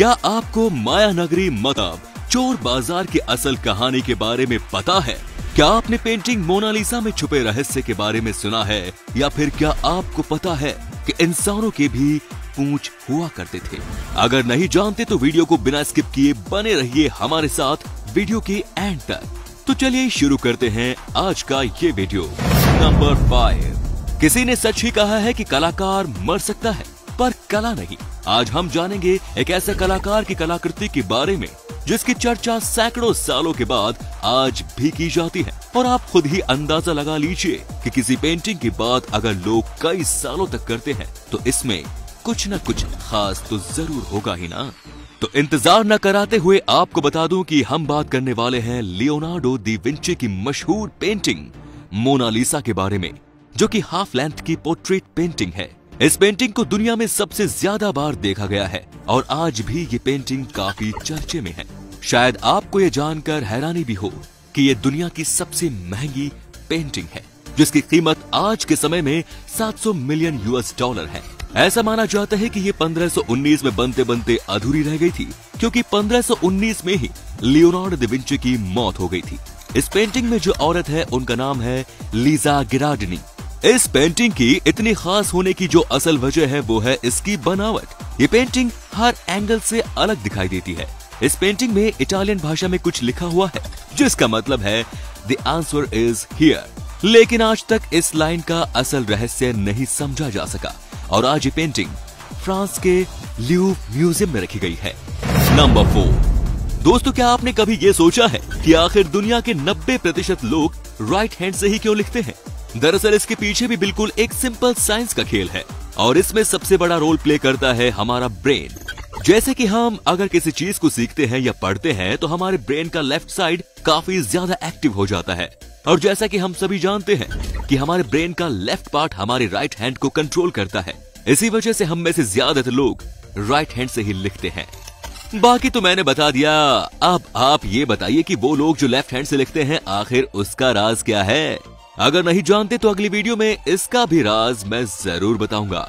क्या आपको माया नगरी मतलब चोर बाजार की असल कहानी के बारे में पता है? क्या आपने पेंटिंग मोनालिसा में छुपे रहस्य के बारे में सुना है? या फिर क्या आपको पता है कि इंसानों के भी पूंछ हुआ करते थे? अगर नहीं जानते तो वीडियो को बिना स्किप किए बने रहिए हमारे साथ वीडियो के एंड तक। तो चलिए शुरू करते हैं आज का ये वीडियो। नंबर 5। किसी ने सच ही कहा है कि कलाकार मर सकता है पर कला नहीं। आज हम जानेंगे एक ऐसे कलाकार की कलाकृति के बारे में जिसकी चर्चा सैकड़ों सालों के बाद आज भी की जाती है। और आप खुद ही अंदाजा लगा लीजिए कि किसी पेंटिंग की बात अगर लोग कई सालों तक करते हैं तो इसमें कुछ न कुछ खास तो जरूर होगा ही ना। तो इंतजार न कराते हुए आपको बता दूं कि हम बात करने वाले हैं लियोनार्डो दी विंची की मशहूर पेंटिंग मोनालिसा के बारे में, जो कि हाफ लेंथ की पोर्ट्रेट पेंटिंग है। इस पेंटिंग को दुनिया में सबसे ज्यादा बार देखा गया है और आज भी ये पेंटिंग काफी चर्चे में है। शायद आपको ये जानकर हैरानी भी हो कि ये दुनिया की सबसे महंगी पेंटिंग है, जिसकी कीमत आज के समय में 700 मिलियन US$ है। ऐसा माना जाता है कि ये 1519 में बनते बनते अधूरी रह गई थी, क्योंकि 1519 में ही लियोनार्डो दा विंची की मौत हो गई थी। इस पेंटिंग में जो औरत है उनका नाम है लीजा गिरार्डिनी। इस पेंटिंग की इतनी खास होने की जो असल वजह है वो है इसकी बनावट। ये पेंटिंग हर एंगल से अलग दिखाई देती है। इस पेंटिंग में इटालियन भाषा में कुछ लिखा हुआ है जिसका मतलब है द आंसर इज हियर, लेकिन आज तक इस लाइन का असल रहस्य नहीं समझा जा सका और आज ये पेंटिंग फ्रांस के ल्यूव म्यूजियम में रखी गई है। नंबर 4। दोस्तों, क्या आपने कभी ये सोचा है कि आखिर दुनिया के 90% लोग राइट हैंड से ही क्यों लिखते हैं? दरअसल इसके पीछे भी बिल्कुल एक सिंपल साइंस का खेल है और इसमें सबसे बड़ा रोल प्ले करता है हमारा ब्रेन। जैसे कि हम अगर किसी चीज को सीखते हैं या पढ़ते हैं तो हमारे ब्रेन का लेफ्ट साइड काफी ज्यादा एक्टिव हो जाता है, और जैसा कि हम सभी जानते हैं कि हमारे ब्रेन का लेफ्ट पार्ट हमारे राइट हैंड को कंट्रोल करता है। इसी वजह से हम में से ज्यादातर लोग राइट हैंड से ही लिखते हैं। बाकी तो मैंने बता दिया, अब आप ये बताइए कि वो लोग जो लेफ्ट हैंड से लिखते हैं आखिर उसका राज क्या है? अगर नहीं जानते तो अगली वीडियो में इसका भी राज मैं जरूर बताऊंगा।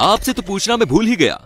आपसे तो पूछना मैं भूल ही गया,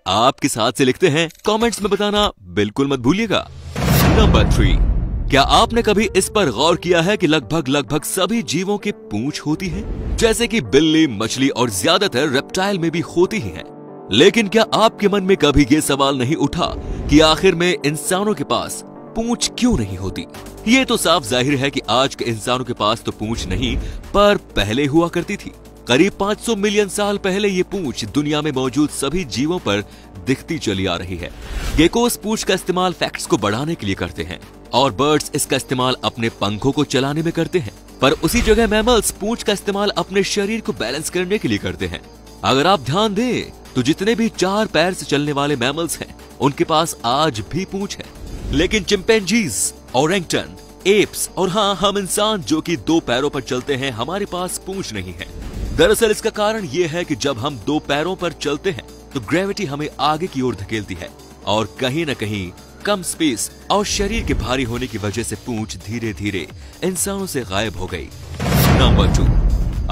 आप किस हाथ से लिखते हैं? कमेंट्स में बताना बिल्कुल मत भूलिएगा। नंबर 3। क्या आपने कभी इस पर गौर किया है कि लगभग सभी जीवों के पूंछ होती है? जैसे कि बिल्ली, मछली और ज्यादातर रेप्टाइल में भी होती ही है। लेकिन क्या आपके मन में कभी ये सवाल नहीं उठा कि आखिर में इंसानों के पास पूंछ क्यों नहीं होती? ये तो साफ जाहिर है कि आज के इंसानों के पास तो पूंछ नहीं पर पहले हुआ करती थी। करीब 500 मिलियन साल पहले ये पूंछ दुनिया में मौजूद सभी जीवों पर दिखती चली आ रही है। गेकोस पूंछ का इस्तेमाल फैक्ट्स को बढ़ाने के लिए करते हैं और बर्ड्स इसका इस्तेमाल अपने पंखों को चलाने में करते हैं, पर उसी जगह मैमल्स पूंछ का इस्तेमाल अपने शरीर को बैलेंस करने के लिए करते हैं। अगर आप ध्यान दें तो जितने भी 4 पैर से चलने वाले मैमल्स हैं उनके पास आज भी पूंछ है, लेकिन चिंपैंजीज, ओरेंगटन, एप्स और हाँ हम इंसान जो कि 2 पैरों पर चलते हैं, हमारे पास पूंछ नहीं है। दरअसल इसका कारण ये है कि जब हम 2 पैरों पर चलते हैं तो ग्रेविटी हमें आगे की ओर धकेलती है और कहीं न कहीं कम स्पेस और शरीर के भारी होने की वजह से पूंछ धीरे धीरे इंसानों से गायब हो गई। नंबर 2।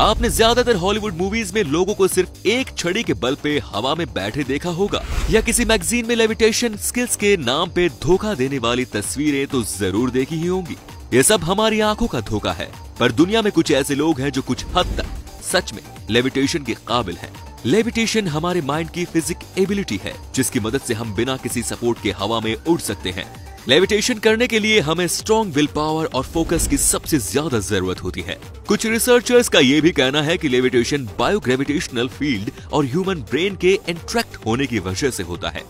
आपने ज्यादातर हॉलीवुड मूवीज में लोगों को सिर्फ एक छड़ी के बल पे हवा में बैठे देखा होगा, या किसी मैगजीन में लेविटेशन स्किल्स के नाम पे धोखा देने वाली तस्वीरें तो जरूर देखी ही होंगी। ये सब हमारी आंखों का धोखा है, पर दुनिया में कुछ ऐसे लोग हैं जो कुछ हद तक सच में लेविटेशन के काबिल हैं। लेविटेशन हमारे माइंड की फिजिक एबिलिटी है जिसकी मदद से हम बिना किसी सपोर्ट के हवा में उड़ सकते हैं। लेविटेशन करने के लिए हमें स्ट्रॉन्ग विल पावर और फोकस की सबसे ज्यादा जरूरत होती है। कुछ रिसर्चर्स का ये भी कहना है कि लेविटेशन बायोग्रेविटेशनल फील्ड और ह्यूमन ब्रेन के इंटरेक्ट होने की वजह से होता है।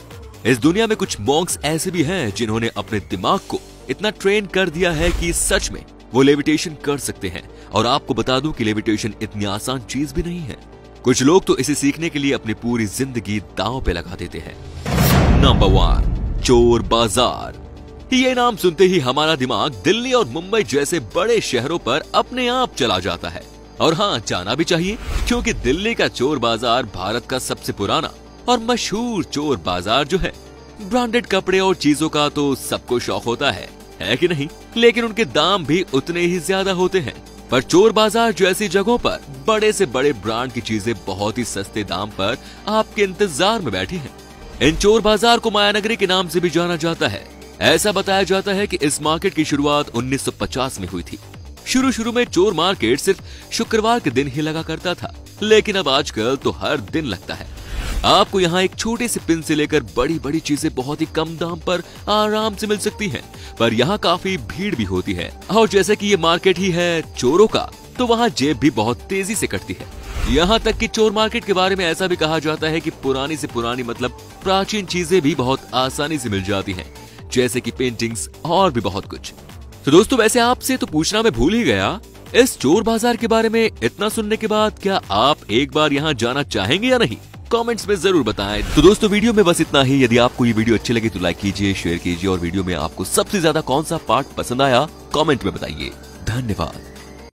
इस दुनिया में कुछ मॉन्क्स ऐसे भी हैं जिन्होंने अपने दिमाग को इतना ट्रेन कर दिया है कि सच में वो लेविटेशन कर सकते हैं। और आपको बता दूं कि लेविटेशन इतनी आसान चीज भी नहीं है। कुछ लोग तो इसे सीखने के लिए अपनी पूरी जिंदगी दांव पे लगा देते हैं। नंबर 1। चोर बाजार। ये नाम सुनते ही हमारा दिमाग दिल्ली और मुंबई जैसे बड़े शहरों पर अपने आप चला जाता है। और हाँ, जाना भी चाहिए, क्योंकि दिल्ली का चोर बाजार भारत का सबसे पुराना और मशहूर चोर बाजार जो है। ब्रांडेड कपड़े और चीजों का तो सबको शौक होता है कि नहीं? लेकिन उनके दाम भी उतने ही ज्यादा होते हैं। पर चोर बाजार जैसी जगहों पर बड़े से बड़े ब्रांड की चीजें बहुत ही सस्ते दाम पर आपके इंतजार में बैठी हैं। इन चोर बाजार को मायानगरी के नाम से भी जाना जाता है। ऐसा बताया जाता है कि इस मार्केट की शुरुआत 1950 में हुई थी। शुरू में चोर मार्केट सिर्फ शुक्रवार के दिन ही लगा करता था, लेकिन अब आजकल तो हर दिन लगता है। आपको यहाँ एक छोटे से पिन से लेकर बड़ी बड़ी चीजें बहुत ही कम दाम पर आराम से मिल सकती हैं, पर यहाँ काफी भीड़ भी होती है। और जैसे कि ये मार्केट ही है चोरों का, तो वहाँ जेब भी बहुत तेजी से कटती है। यहाँ तक कि चोर मार्केट के बारे में ऐसा भी कहा जाता है कि पुरानी से पुरानी मतलब प्राचीन चीजें भी बहुत आसानी से मिल जाती हैं, जैसे कि पेंटिंग्स और भी बहुत कुछ। तो दोस्तों, वैसे आपसे तो पूछना मैं भूल ही गया, इस चोर बाजार के बारे में इतना सुनने के बाद क्या आप एक बार यहाँ जाना चाहेंगे या नहीं? कमेंट्स में जरूर बताएं। तो दोस्तों, वीडियो में बस इतना ही। यदि आपको ये वीडियो अच्छी लगी तो लाइक कीजिए, शेयर कीजिए और वीडियो में आपको सबसे ज्यादा कौन सा पार्ट पसंद आया कमेंट में बताइए। धन्यवाद।